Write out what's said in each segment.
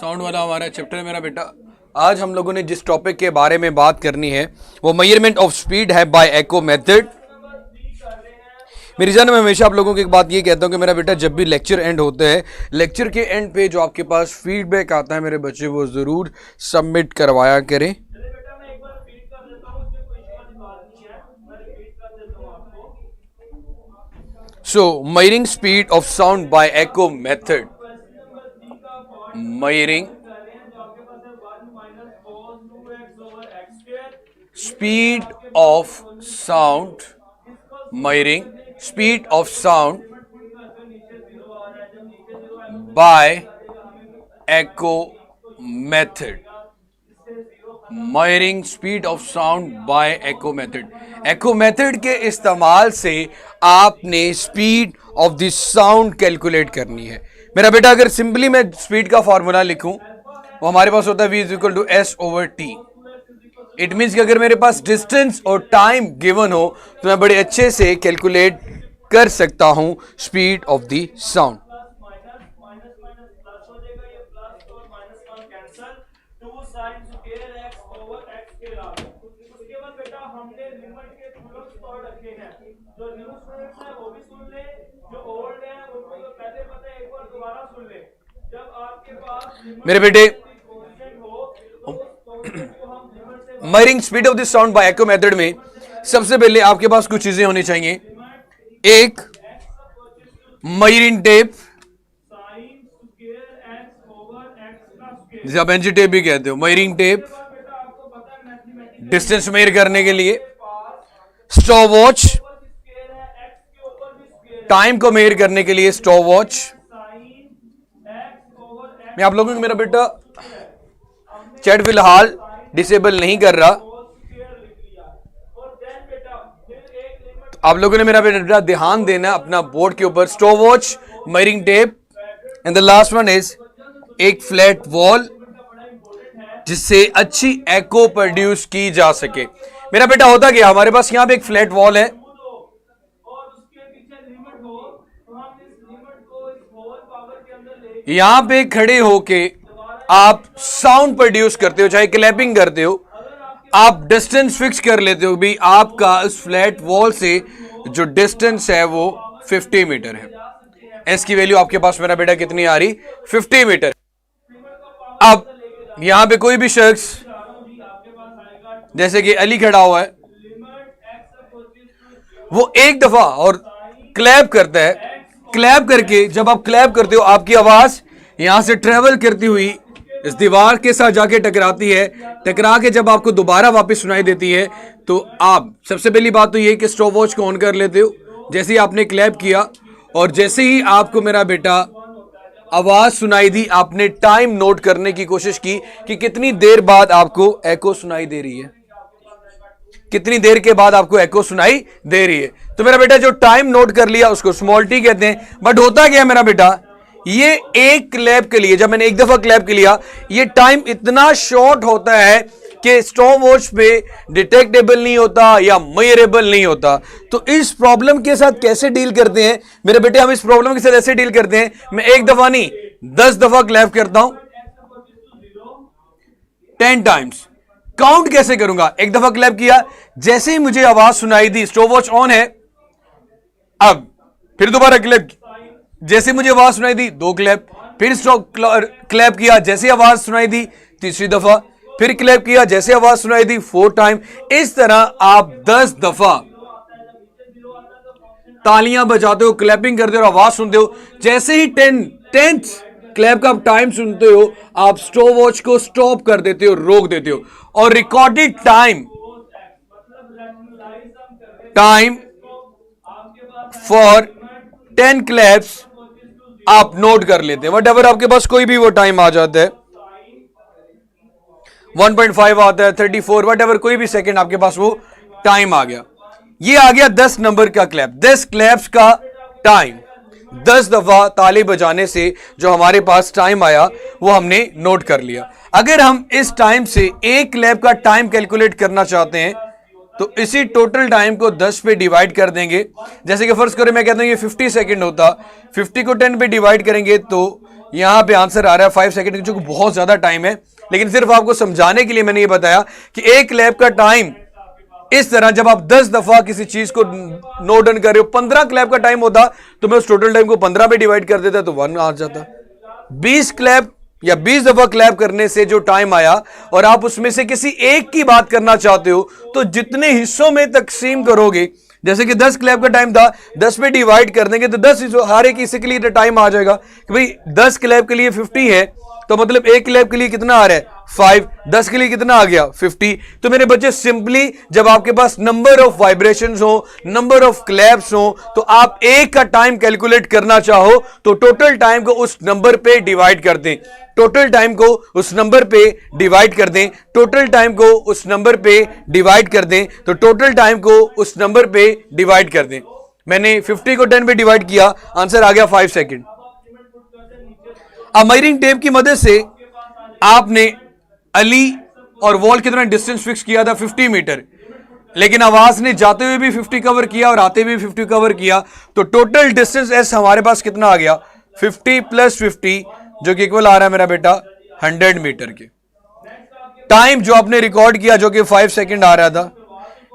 Sound वाला हमारा chapter है मेरा बेटा। आज हम लोगों ने जिस टॉपिक के बारे में बात करनी है वो मेजरमेंट ऑफ स्पीड है बाय एको मेथड। मेरी जान मैं हमेशा आप लोगों को एक बात ये कहता हूँ कि मेरा बेटा जब भी लेक्चर एंड होते हैं, लेक्चर के एंड पे जो आपके पास फीडबैक आता है मेरे बच्चे वो ज़रूर सबमिट करवाया करें। So, measuring speed of sound by echo method. Measuring speed of sound. Measuring speed of sound by echo method. Measuring speed of sound by echo method. echo method के इस्तेमाल से आपने speed of the sound calculate करनी है मेरा बेटा। अगर simply मैं स्पीड का फॉर्मूला लिखूं वो हमारे पास होता है v is equal to S over T. It means कि अगर मेरे पास डिस्टेंस और टाइम गिवन हो तो मैं बड़े अच्छे से कैलकुलेट कर सकता हूं स्पीड ऑफ द साउंड। मेरे बेटे measuring speed of the sound by echo method में सबसे पहले आपके पास कुछ चीजें होनी चाहिए। एक मेजरिंग टेप, जिसे आप एनजी टेप भी कहते हो, मेजरिंग टेप डिस्टेंस मेजर करने के लिए, स्टॉप वॉच टाइम को मेजर करने के लिए, स्टॉप वॉच। मैं आप लोगों को मेरा बेटा चैट फिलहाल डिसेबल नहीं कर रहा, तो आप लोगों ने मेरा बेटा ध्यान देना अपना बोर्ड के ऊपर। Stop watch, measuring tape and the last one is एक फ्लैट वॉल जिससे अच्छी एको प्रोड्यूस की जा सके। मेरा बेटा होता क्या, हमारे पास यहां पे एक फ्लैट वॉल है, यहां पे खड़े होके आप साउंड प्रोड्यूस करते हो, चाहे क्लैपिंग करते हो, आप डिस्टेंस फिक्स कर लेते हो भी आपका इस फ्लैट वॉल से जो डिस्टेंस है वो 50 मीटर है। एस की वैल्यू आपके पास मेरा बेटा कितनी आ रही, 50 मीटर। अब यहां पे कोई भी शख्स जैसे कि अली खड़ा हुआ है, वो एक दफा और क्लैप करता है। क्लैप करके जब आप क्लैप करते हो आपकी आवाज यहां से ट्रेवल करती हुई इस दीवार के साथ जाके टकराती है। टकरा के जब आपको दोबारा वापस सुनाई देती है तो आप सबसे पहली बात तो ये कि स्टॉप वॉच को ऑन कर लेते हो जैसे ही आपने क्लैप किया, और जैसे ही आपको मेरा बेटा आवाज सुनाई दी आपने टाइम नोट करने की कोशिश की कि कितनी देर बाद आपको एको सुनाई दे रही है, कितनी देर के बाद आपको एको सुनाई दे रही है। तो मेरा बेटा जो टाइम नोट कर लिया उसको स्मॉल टी कहते हैं। बट होता क्या मेरा बेटा, ये एक क्लैप के लिए, जब मैंने एक दफा क्लैप के लिया, ये टाइम इतना शॉर्ट होता है कि स्टॉप वॉच पे डिटेक्टेबल नहीं होता या मेजरेबल नहीं होता। तो इस प्रॉब्लम के साथ कैसे डील करते हैं मेरे बेटे, हम इस प्रॉब्लम के साथ ऐसे डील करते हैं, मैं एक दफा नहीं 10 दफा क्लैप करता हूं, 10 टाइम्स। काउंट कैसे करूंगा, एक दफा क्लैप किया, जैसे ही मुझे आवाज सुनाई दी, स्टॉप वॉच ऑन है, अब फिर दोबारा क्लैप, जैसे मुझे आवाज सुनाई दी 2 क्लैप, फिर स्टॉप क्लैप किया, जैसे आवाज सुनाई दी तीसरी दफा, फिर क्लैप किया, जैसे आवाज सुनाई दी 4 टाइम। इस तरह आप 10 दफा तालियां बजाते हो, क्लैपिंग करते हो और आवाज सुनते हो। जैसे ही 10th क्लैप का आप टाइम सुनते हो आप स्टॉप वॉच को स्टॉप कर देते हो, रोक देते हो, और रिकॉर्डेड टाइम फॉर 10 क्लैप्स आप नोट कर लेते हैं। वट एवर आपके पास कोई भी वो टाइम आ जाता है, 1.5 आता है, 34, वट एवर कोई भी सेकेंड आपके पास वो टाइम आ गया। ये आ गया 10 नंबर का क्लैप, 10 क्लैप्स का टाइम, 10 दफा ताली बजाने से जो हमारे पास टाइम आया वो हमने नोट कर लिया। अगर हम इस टाइम से एक क्लैप का टाइम कैलकुलेट करना चाहते हैं तो इसी टोटल टाइम को 10 पे डिवाइड कर देंगे। जैसे कि फर्ज करें मैं कहता हूं ये 50 सेकंड होता, 50 को 10 पे डिवाइड करेंगे तो यहां पे आंसर आ रहा है 5 सेकंड, जो बहुत ज्यादा टाइम है, लेकिन सिर्फ आपको समझाने के लिए मैंने ये बताया कि एक क्लैप का टाइम इस तरह, जब आप 10 दफा किसी चीज को नोट डाउन कर रहे हो, 15 क्लैप का टाइम होता तो मैं उस टोटल टाइम को 15 पे डिवाइड कर देता तो 1 आ जाता। 20 क्लैप या 20 दफा क्लैप करने से जो टाइम आया, और आप उसमें से किसी एक की बात करना चाहते हो, तो जितने हिस्सों में तकसीम करोगे, जैसे कि 10 क्लैप का टाइम था, 10 पे डिवाइड कर देंगे तो 10 हर एक हिस्से के लिए टाइम आ जाएगा कि भाई 10 क्लैप के लिए 50 है, तो मतलब एक क्लैप के लिए कितना आ रहा है 5, 10 के लिए कितना आ गया 50। तो मेरे बच्चे सिंपली जब आपके पास नंबर ऑफ वाइब्रेशंस हो, नंबर ऑफ क्लैप्स हो, तो आप एक का टाइम कैलकुलेट करना चाहो तो टोटल टाइम को उस नंबर पे डिवाइड कर दें, टोटल टाइम को उस नंबर पे डिवाइड कर दें, टोटल टाइम को उस नंबर पे डिवाइड कर दें, तो टोटल टाइम को उस नंबर पे डिवाइड कर दें। मैंने 50 को 10 पे डिवाइड किया, आंसर आ गया 5 सेकंड। अब मेजरिंग टेप की मदद से आपने अली और वॉल कितना डिस्टेंस फिक्स किया था 50 मीटर, लेकिन आवाज ने जाते हुए भी 50 कवर किया और आते हुए भी 50 कवर किया, तो टोटल डिस्टेंस एस हमारे पास कितना आ गया 50 प्लस 50, जो कि इक्वल आ रहा है मेरा बेटा 100 मीटर के। टाइम जो आपने रिकॉर्ड किया जो कि 5 सेकंड आ रहा था,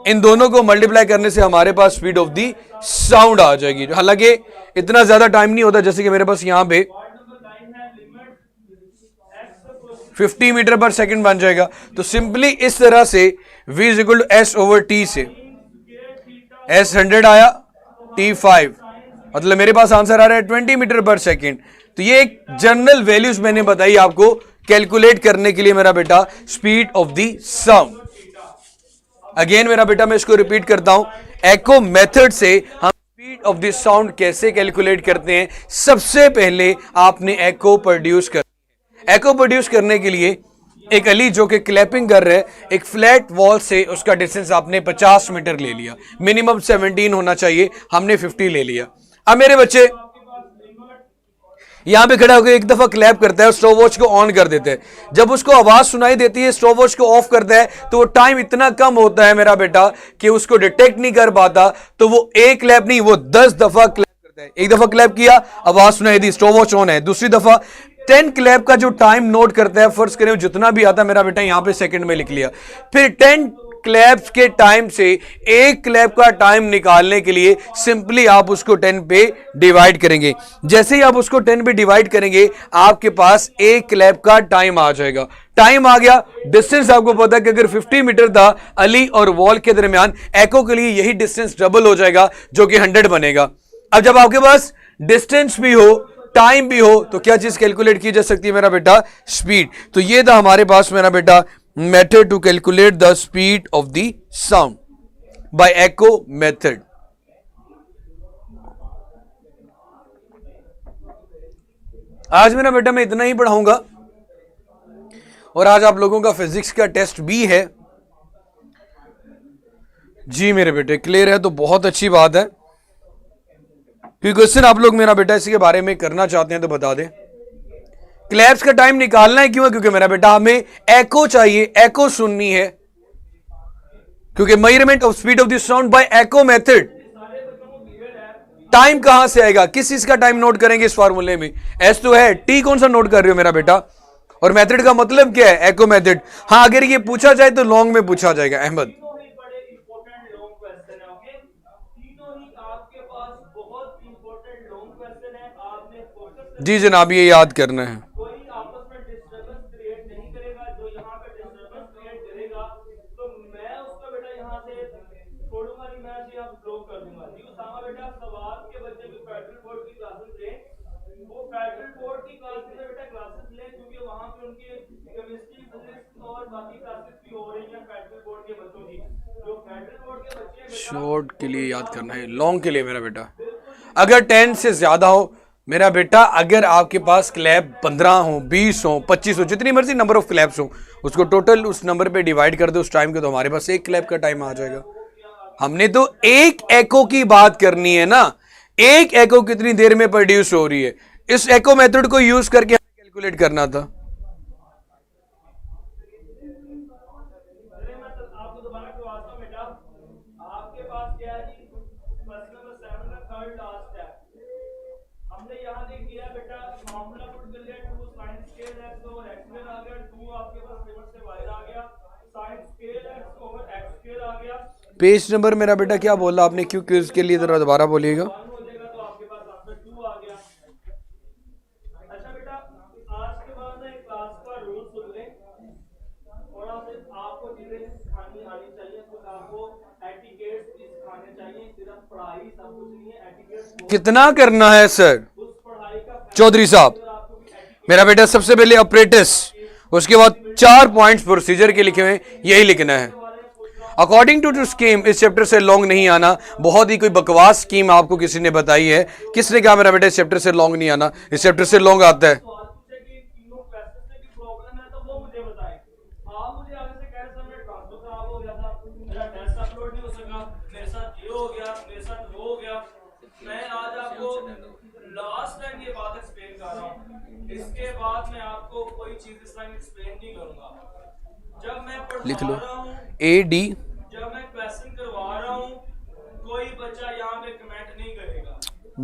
इन दोनों को मल्टीप्लाई करने से हमारे पास स्पीड ऑफ दी साउंड आ जाएगी। हालांकि इतना ज्यादा टाइम नहीं होता, जैसे कि मेरे पास यहां पे 50 मीटर पर सेकंड बन जाएगा। तो सिंपली इस तरह से v is equal to S over T से s 100 आया t 5, मतलब मेरे पास आंसर आ रहा है 20 मीटर पर सेकंड। तो ये एक जनरल वैल्यूज मैंने बताई आपको कैलकुलेट करने के लिए मेरा बेटा, speed of the sound. Again मेरा बेटा मैं इसको रिपीट करता हूं, एको मेथड से हम स्पीड ऑफ द साउंड कैसे कैलकुलेट करते हैं। सबसे पहले आपने एको प्रोड्यूस कर, एको प्रोड्यूस करने के लिए एक अली जो कि क्लैपिंग कर रहे हैं, एक फ्लैट वॉल से उसका डिस्टेंस आपने 50 मीटर ले लिया, मिनिमम 17 होना चाहिए, हमने 50 ले लिया। अब मेरे बच्चे यहां पे खड़ा होकर एक दफा क्लैप करता है, स्टॉप वॉच को ऑन कर देता है, जब उसको आवाज सुनाई देती है स्टॉप वॉच को ऑफ करता है, तो वो टाइम इतना कम होता है मेरा बेटा कि उसको डिटेक्ट नहीं कर पाता, तो वो एक क्लैप नहीं वो 10 दफा क्लैप करता है। एक दफा क्लैप किया, आवाज सुनाई दी, स्टॉप वॉच ऑन है, दूसरी दफा 10 क्लैप का जो टाइम नोट करता है, फर्ज करें जितना भी आता मेरा बेटा यहां पे सेकंड में लिख लिया, फिर 10 क्लैप्स के टाइम से एक क्लैप का टाइम निकालने के लिए सिंपली आप उसको 10 पे डिवाइड करेंगे। जैसे ही आप उसको 10 पे डिवाइड करेंगे आपके पास एक क्लैप का टाइम आ जाएगा। टाइम आ गया, डिस्टेंस आपको पता है कि अगर 50 मीटर था अली और वॉल के दरमियान, एको के लिए यही डिस्टेंस डबल हो जाएगा जो कि 100 बनेगा। अब जब आपके पास डिस्टेंस भी हो, टाइम भी हो, तो क्या चीज कैलकुलेट की जा सकती है मेरा बेटा, स्पीड। तो ये था हमारे पास मेरा बेटा method to calculate the speed of the sound by echo method. आज मेरा बेटा मैं इतना ही पढ़ाऊंगा, और आज आप लोगों का फिजिक्स का टेस्ट भी है। जी मेरे बेटे क्लियर है, तो बहुत अच्छी बात है। कोई क्वेश्चन आप लोग मेरा बेटा इसी के बारे में करना चाहते हैं तो बता दें। क्लैप्स का टाइम निकालना है, क्यों है? क्योंकि मेरा बेटा हमें एको चाहिए, एको सुननी है, क्योंकि measurement of speed of the sound by echo method. Time कहां से आएगा, किस चीज का टाइम नोट करेंगे इस फार्मूले में? एस तो है, टी कौन सा नोट कर रहे हो मेरा बेटा? और मेथड का मतलब क्या है? एको मेथड। हाँ, अगर ये पूछा जाए तो लॉन्ग में पूछा जाएगा अहमद। जी जनाब, ये याद करना है। शॉर्ट के लिए याद करना है, लॉन्ग के लिए मेरा बेटा अगर 10 से ज्यादा हो मेरा बेटा, अगर आपके पास क्लैप 15 हो, 20 हो, 25 हो, जितनी मर्जी नंबर ऑफ क्लैप्स हो, उसको टोटल उस नंबर पे डिवाइड कर दो उस टाइम के, तो हमारे पास एक क्लैप का टाइम आ जाएगा। हमने तो एक एको की बात करनी है ना, एक एको कितनी देर में प्रोड्यूस हो रही है, इस एको मेथड को यूज करके हमें कैलकुलेट करना था। हमने यहां देख लिया बेटा, फॉर्मूला पुट कर लिया पेज नंबर मेरा बेटा क्या बोला आपने, क्यों क्विज के लिए जरा दोबारा बोलिएगा। कितना करना है सर चौधरी साहब? मेरा बेटा सबसे पहले अप्रेटिस, उसके बाद 4 पॉइंट्स प्रोसीजर के लिखे हुए, यही लिखना है। अकॉर्डिंग टू स्कीम इस चैप्टर से लॉन्ग नहीं आना। बहुत ही कोई बकवास स्कीम आपको किसी ने बताई है। किसने कहा मेरा बेटा इस चैप्टर से लॉन्ग नहीं आना? इस चैप्टर से लॉन्ग आता है। लिख लो AD। जब मैं क्वेश्चन करवा रहा हूं कोई बच्चा यहाँ पे कमेंट नहीं करेगा।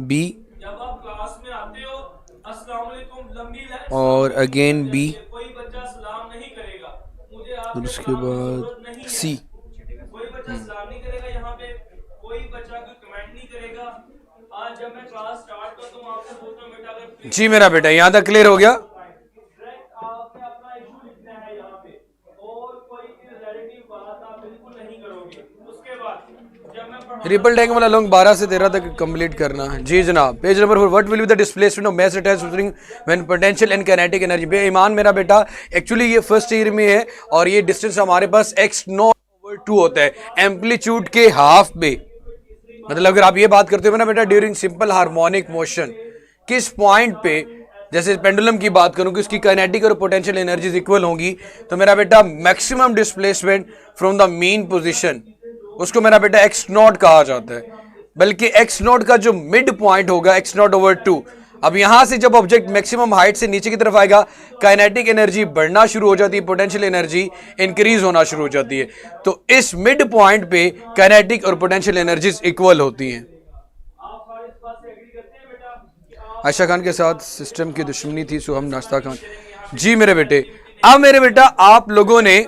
B। जब आप क्लास में आते हो अस्सलाम वालेकुम लंबी और अगेन B। कोई बच्चा सलाम नहीं करेगा। मुझे आप उसके बाद C। कोई बच्चा सलाम नहीं करेगा। यहाँ पे कोई बच्चा कोई कमेंट नहीं करेगा। आज जब मैं क्लास स्टार्ट करता हूँ आपसे पूछता हूँ बेटा अगर जी मेरा बेटा यहाँ तक क्लियर हो गया। ट्रिपल टैंक वाला लॉन्ग 12 से 13 तक कंप्लीट करना है। जी जनाब। Page number 4, what will be the displacement of mass attachment when potential and kinetic energy. बेईमान मेरा बेटा, एक्चुअली ये फर्स्ट ईयर में है और ये डिस्टेंस हमारे पास x0/2 होता है एम्पलीट्यूड के हाफ पे। मतलब अगर आप ये बात करते हो ना बेटा ड्यूरिंग सिंपल हार्मोनिक मोशन किस पॉइंट पे, जैसे पेंडुलम की बात करूं कि उसकी काइनेटिक और पोटेंशियल एनर्जीज इक्वल होंगी, तो मेरा बेटा maximum displacement from the mean position उसको मेरा बेटा x0 कहा जाता है। बल्कि x0 का जो मिड पॉइंट होगा x0/2। अब यहां से जब ऑब्जेक्ट मैक्सिमम हाइट से नीचे की तरफ आएगा काइनेटिक एनर्जी बढ़ना शुरू हो जाती है, पोटेंशियल एनर्जी इंक्रीज होना शुरू हो जाती है। तो इस मिड पॉइंट पे काइनेटिक और पोटेंशियल एनर्जीज इक्वल होती हैं। आयशा खान के साथ सिस्टम की दुश्मनी थी, सो हम नाश्ता खान। जी मेरे बेटे। अब मेरे बेटा आप लोगों ने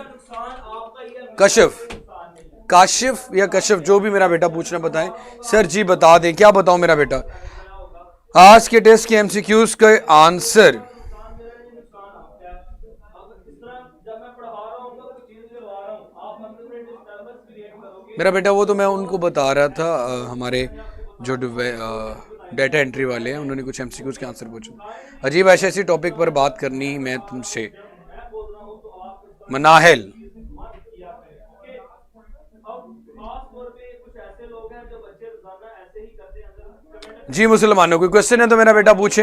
काशिफ या कशिफ जो भी मेरा बेटा पूछना बताएं। सर जी बता दें, क्या बताऊं मेरा बेटा? आज के टेस्ट के एमसीक्यूज का आंसर मेरा बेटा वो तो मैं उनको बता रहा था, हमारे जो डेटा एंट्री वाले हैं उन्होंने कुछ एमसीक्यूज के आंसर पूछे। अजीब ऐसे ऐसी टॉपिक पर बात करनी मैं तुमसे। मनाहल जी मुसलमानों कोई क्वेश्चन है तो मेरा बेटा पूछे।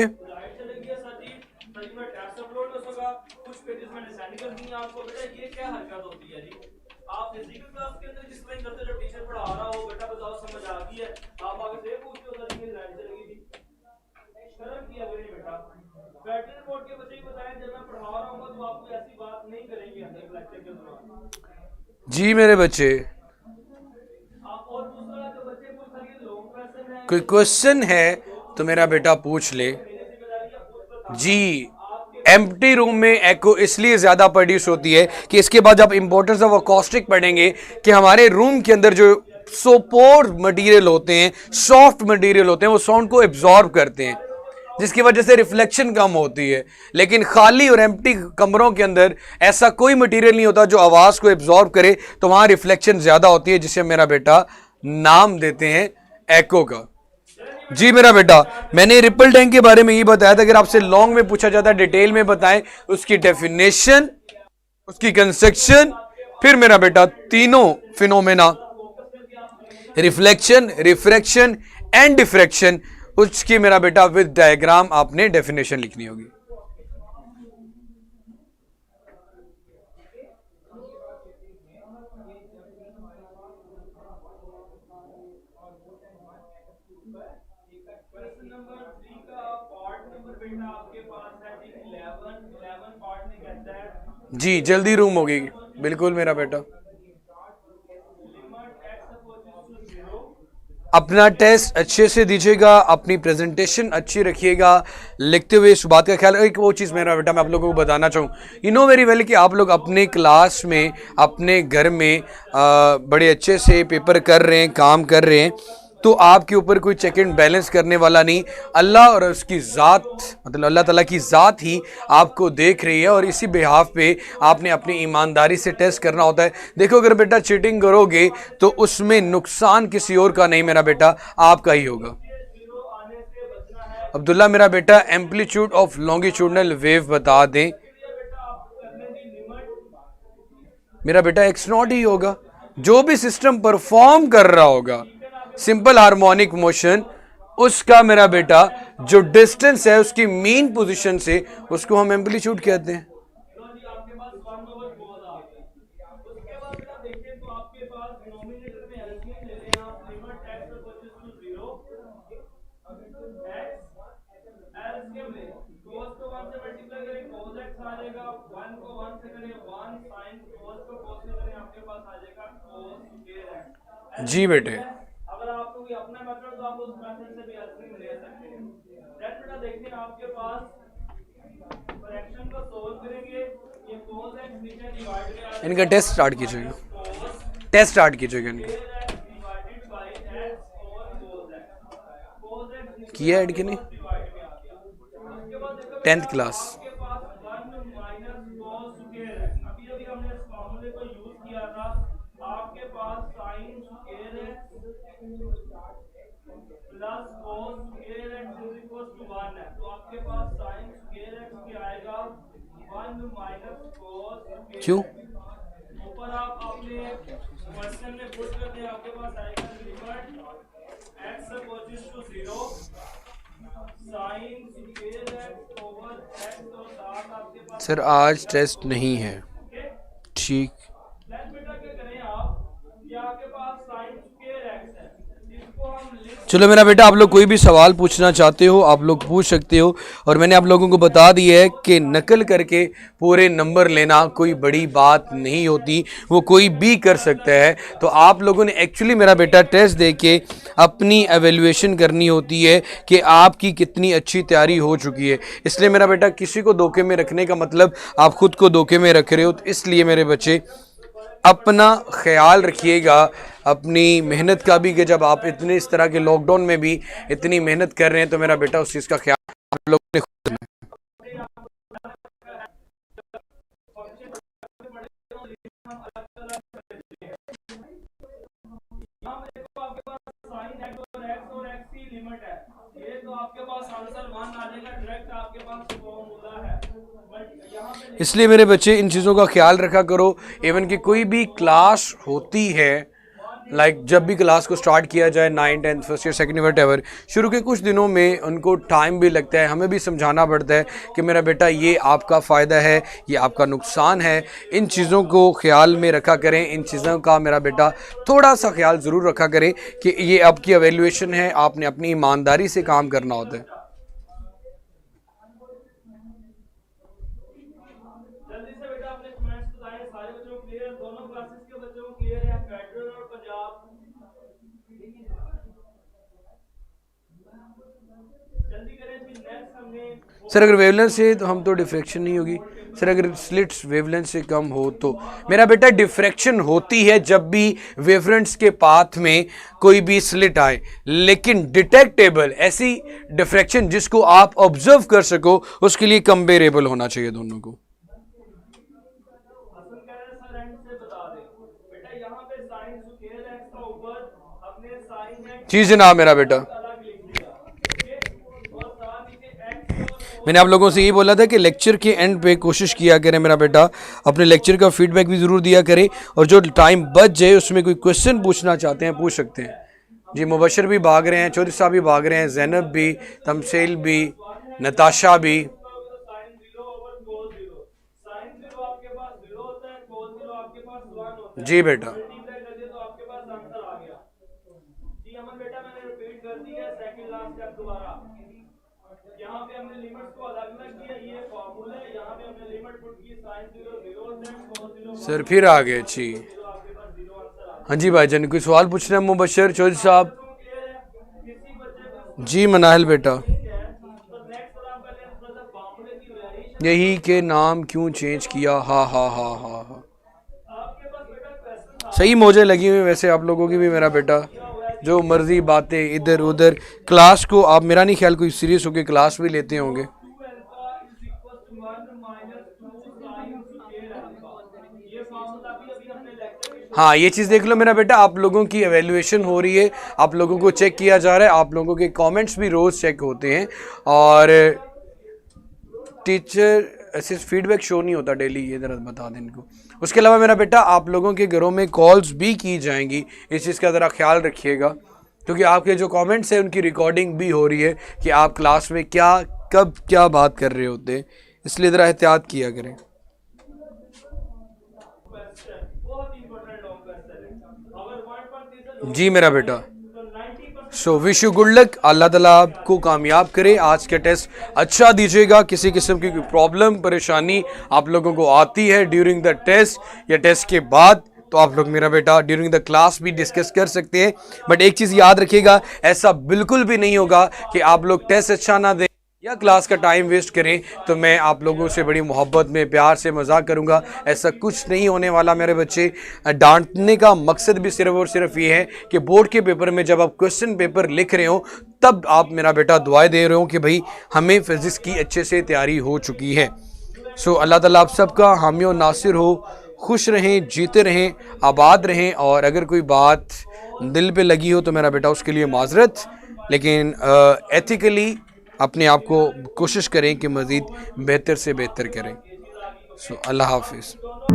जी मेरे बच्चे कोई क्वेश्चन है तो मेरा बेटा पूछ ले। जी एम्प्टी रूम में एको इसलिए ज्यादा प्रोड्यूस होती है कि इसके बाद जब इंपॉर्टेंस ऑफ अकॉस्टिक पढ़ेंगे कि हमारे रूम के अंदर जो सोपोर मटेरियल होते हैं, सॉफ्ट मटेरियल होते हैं, वो साउंड को एब्जॉर्ब करते हैं जिसकी वजह से रिफ्लेक्शन कम होती है। लेकिन खाली और एम्प्टी कमरों के अंदर ऐसा कोई मटेरियल नहीं होता जो आवाज को एब्जॉर्ब करे, तो वहां रिफ्लेक्शन ज्यादा होती है, जिसे मेरा बेटा नाम देते हैं एको का। जी मेरा बेटा मैंने रिपल टैंक के बारे में ये बताया था, अगर आपसे लॉन्ग में पूछा जाता है डिटेल में बताएं उसकी डेफिनेशन, उसकी कंस्ट्रक्शन, फिर मेरा बेटा तीनों phenomena reflection, refraction and diffraction, उसकी मेरा बेटा विद डायग्राम आपने डेफिनेशन लिखनी होगी। जी जल्दी रूम होगी बिल्कुल मेरा बेटा। अपना टेस्ट अच्छे से दीजिएगा, अपनी प्रेजेंटेशन अच्छी रखिएगा, लिखते हुए इस बात का ख्याल। एक वो चीज़ मेरा बेटा मैं आप लोगों को बताना चाहूँ, यू नो वेरी वेल कि आप लोग अपने क्लास में अपने घर में बड़े अच्छे से पेपर कर रहे हैं, काम कर रहे हैं, तो आपके ऊपर कोई चेक एंड बैलेंस करने वाला नहीं, अल्लाह और उसकी ज़ात मतलब अल्लाह ताला की ज़ात ही आपको देख रही है और इसी बिहाफ पे आपने अपनी ईमानदारी से टेस्ट करना होता है। देखो अगर बेटा चीटिंग करोगे तो उसमें नुकसान किसी और का नहीं मेरा बेटा, आपका ही होगा। अब्दुल्ला मेरा बेटा एम्पलीट्यूड ऑफ लॉन्गिट्यूडनल वेव बता दें। मेरा बेटा एक्स नॉट ही होगा, जो भी सिस्टम परफॉर्म कर रहा होगा सिंपल हार्मोनिक मोशन, उसका मेरा बेटा जो डिस्टेंस है उसकी मेन पोजीशन से उसको हम एम्पलीट्यूड कहते हैं। जी बेटे, अगर आपको कोई अपना मेथड तो आप उस मेथड से भी हेल्प ले सकते हैं। देन बेटा देखिए आपके पास फ्रैक्शन को सोल्व करेंगे, ये cos x नीचे डिवाइड में आ जाएगा, इनका टेस्ट स्टार्ट कीजिएगा, टेस्ट स्टार्ट कीजिएगा इनका। डिवाइडेड बाय x और cos x किया ऐड कि नहीं? डिवाइड में आ गया। उसके बाद देखो 10th क्लास। आपके पास 1 माइनस cos स्क्वायर x, अभी अभी हमने इस फार्मूले को यूज किया था, आपके पास sin square x plus cos square x is equal to 1 है, तो आपके पास sin स्क्वायर x क्या आएगा 1 माइनस cos स्क्वायर। क्यों? ऊपर आप अपने क्वेश्चन में पुट करते हैं, आपके पास आएगा limit x opposite to 0 sin square x over x और साथ आपके पास सर आज टेस्ट नहीं है, ठीक। बेटा क्या करें आप, ये आपके पास sin स्क्वायर x है, इसको हम लिख चलो मेरा बेटा आप लोग कोई भी सवाल पूछना चाहते हो आप लोग पूछ सकते हो, और मैंने आप लोगों को बता दिया है कि नकल करके पूरे नंबर लेना कोई बड़ी बात नहीं होती, वो कोई भी कर सकता है। तो आप लोगों ने एक्चुअली मेरा बेटा टेस्ट दे के अपनी एवेल्युएशन करनी होती है कि आपकी कितनी अच्छी तैयारी हो चुकी है। इसलिए मेरा बेटा किसी को धोखे में रखने का मतलब आप खुद को धोखे में रख रहे हो, तो इसलिए मेरे बच्चे अपना ख्याल रखिएगा, अपनी मेहनत का भी, कि जब आप इतने इस तरह के लॉकडाउन में भी इतनी मेहनत कर रहे हैं तो मेरा बेटा उस चीज़ का ख्याल आप लोगों ने खुद रखना है। और x की लिमिट है, ये तो आपके पास आंसर 1 आ जाएगा, डायरेक्ट आपके पास फॉर्मूला है, बट यहाँ पे इसलिए मेरे बच्चे इन चीज़ों का ख्याल रखा करो। इवन कि कोई भी क्लास होती है, लाइक जब भी क्लास को स्टार्ट किया जाए 9, 10, first year, second year, whatever, शुरू के कुछ दिनों में उनको टाइम भी लगता है, हमें भी समझाना पड़ता है कि मेरा बेटा ये आपका फ़ायदा है, ये आपका नुकसान है। इन चीज़ों को ख्याल में रखा करें, इन चीज़ों का मेरा बेटा थोड़ा सा ख्याल ज़रूर रखा करें कि ये आपकी एवेल्युएशन है, आपने अपनी ईमानदारी से काम करना होता है। जल्दी से बेटा अपने कमेंट्स बताएं, सारे बच्चों को क्लियर, दोनों क्लासेस के बच्चों को क्लियर है, फेडरल और पंजाब। जल्दी करें फिर नेक्स्ट हमने सर अगर वेवलेंथ से तो हम तो डिफ्रैक्शन नहीं होगी। सर अगर स्लिट्स वेवलेंथ से कम हो तो मेरा बेटा डिफ्रैक्शन होती है जब भी वेवफ्रंट्स के पाथ में कोई भी स्लिट आए, लेकिन डिटेक्टेबल ऐसी डिफ्रैक्शन जिसको आप ऑब्जर्व कर सको उसके लिए कंपेरेबल होना चाहिए दोनों को। असल कह रहे हैं सर एंड से बता दें बेटा, यहाँ पे sin स्क्वायर x का ऊपर हमने sin x जी जनाब मेरा बेटा, अलग लिख दिया, ठीक है, और साथ नीचे x और मैंने आप लोगों से ये बोला था कि लेक्चर के एंड पे कोशिश किया करें मेरा बेटा, अपने लेक्चर का फीडबैक भी ज़रूर दिया करें, और जो टाइम बच जाए उसमें कोई क्वेश्चन पूछना चाहते हैं पूछ सकते हैं। जी मुबशर भी भाग रहे हैं, चौधरी साहब भी भाग रहे हैं, जैनब भी, तमसेल भी, नताशा भी। sin 0 ओवर cos 0, sin 0 आपके पास 0 होता है, cos 0 आपके पास 1 होता है, जी बेटा, मल्टीप्लाई कर दिया तो आपके पास आंसर आ गया। जी अमन बेटा मैंने रिपीट कर दी है सेकंड लास्ट स्टेप दोबारा, यहाँ पे हमने लिमिट्स को अलग अलग किया, ये फॉर्मूला है, यहाँ पे हमने लिमिट पुट की sin 0 0 होता है, cos 0 सर फिर आ गए। जी आपके पास 0 आंसर आ गया। हाँ जी भाईजान, कोई सवाल पूछना है मुबशर, चौधरी साहब? क्लियर है किसी बच्चे को जी मनाहिल बेटा, तो नेक्स्ट सर आप पहले थोड़ा सा मामले की वेरिएशन यही के नाम क्यों चेंज किया, हा हा हा हा हा। आपके पास बेटा क्वेश्चन सही मौजे लगी हुई वैसे आप लोगों की भी। मेरा बेटा जो मर्जी बातें इधर उधर, क्लास को आप, मेरा नहीं ख्याल कोई सीरियस होकर क्लास भी लेते होंगे। 2 alpha is equal to 1 minus 2 sine square alpha, ये फार्मूला भी अभी हमने लेक्चर में हाँ ये चीज़ देख लो मेरा बेटा, आप लोगों की एवेल्युएशन हो रही है, आप लोगों को चेक किया जा रहा है, आप लोगों के कमेंट्स भी रोज़ चेक होते हैं। और टीचर ऐसे फीडबैक शो नहीं होता डेली, ये ज़रा बता दें इनको। उसके अलावा मेरा बेटा आप लोगों के घरों में कॉल्स भी की जाएंगी, इस चीज़ का ज़रा ख्याल रखिएगा, क्योंकि आपके जो कमेंट्स हैं उनकी रिकॉर्डिंग भी हो रही है कि आप क्लास में क्या कब क्या बात कर रहे होते हैं, इसलिए ज़रा एहतियात किया करें। क्वेश्चन बहुत इंपॉर्टेंट लॉन्ग क्वेश्चन है। अगर 1.3 जी मेरा बेटा, तो 90% so wish you good luck, अल्लाह ताला आपको कामयाब करे। आज के टेस्ट अच्छा दीजिएगा, किसी किस्म की कोई प्रॉब्लम परेशानी आप लोगों को आती है ड्यूरिंग द टेस्ट या टेस्ट के बाद, तो आप लोग मेरा बेटा ड्यूरिंग द क्लास भी डिस्कस कर सकते हैं। बट एक चीज़ याद रखिएगा, ऐसा बिल्कुल भी नहीं होगा कि आप लोग टेस्ट अच्छा ना दें या क्लास का टाइम वेस्ट करें तो मैं आप लोगों से बड़ी मोहब्बत में प्यार से मजाक करूंगा। ऐसा कुछ नहीं होने वाला मेरे बच्चे। डांटने का मकसद भी सिर्फ और सिर्फ ये है कि बोर्ड के पेपर में जब आप क्वेश्चन पेपर लिख रहे हो तब आप मेरा बेटा दुआएं दे रहे हो कि भाई हमें फिजिक्स की अच्छे से तैयारी हो चुकी है। सो अल्लाह ताला आप सबका हामी और नासिर हो, खुश रहें, जीते रहें, आबाद रहें। और अगर कोई बात दिल पे लगी हो तो मेरा बेटा उसके लिए माजरत, लेकिन एथिकली अपने आप को कोशिश करें कि मज़ीद बेहतर से बेहतर करें। सो अल्लाह हाफिज़।